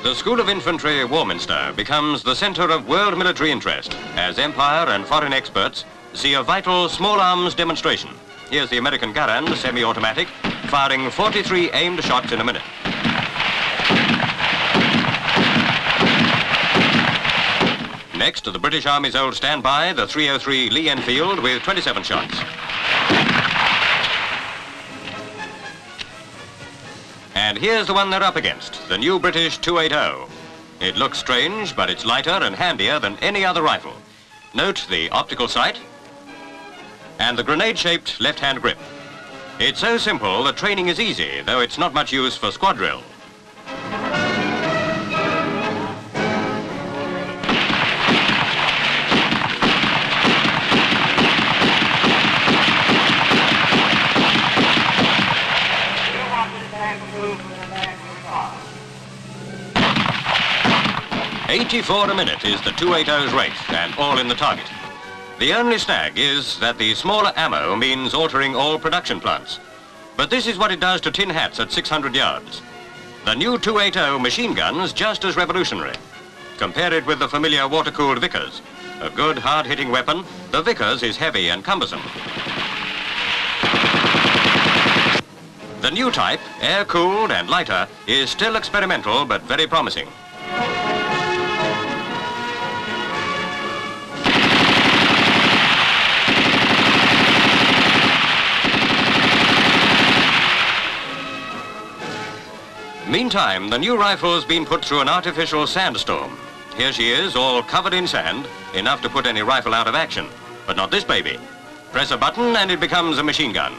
The School of Infantry, Warminster, becomes the centre of world military interest as Empire and foreign experts see a vital small arms demonstration. Here's the American Garand semi-automatic, firing 43 aimed shots in a minute. Next, the British Army's old standby, the 303 Lee Enfield with 27 shots. And here's the one they're up against, the new British 280. It looks strange, but it's lighter and handier than any other rifle. Note the optical sight and the grenade-shaped left-hand grip. It's so simple that training is easy, though it's not much use for squad drill. $84 a minute is the 280's rate, and all in the target. The only snag is that the smaller ammo means altering all production plants. But this is what it does to tin hats at 600 yards. The new 280 machine gun's just as revolutionary. Compare it with the familiar water-cooled Vickers. A good, hard-hitting weapon, the Vickers is heavy and cumbersome. The new type, air-cooled and lighter, is still experimental but very promising. Meantime, the new rifle's been put through an artificial sandstorm. Here she is, all covered in sand, enough to put any rifle out of action. But not this baby. Press a button and it becomes a machine gun.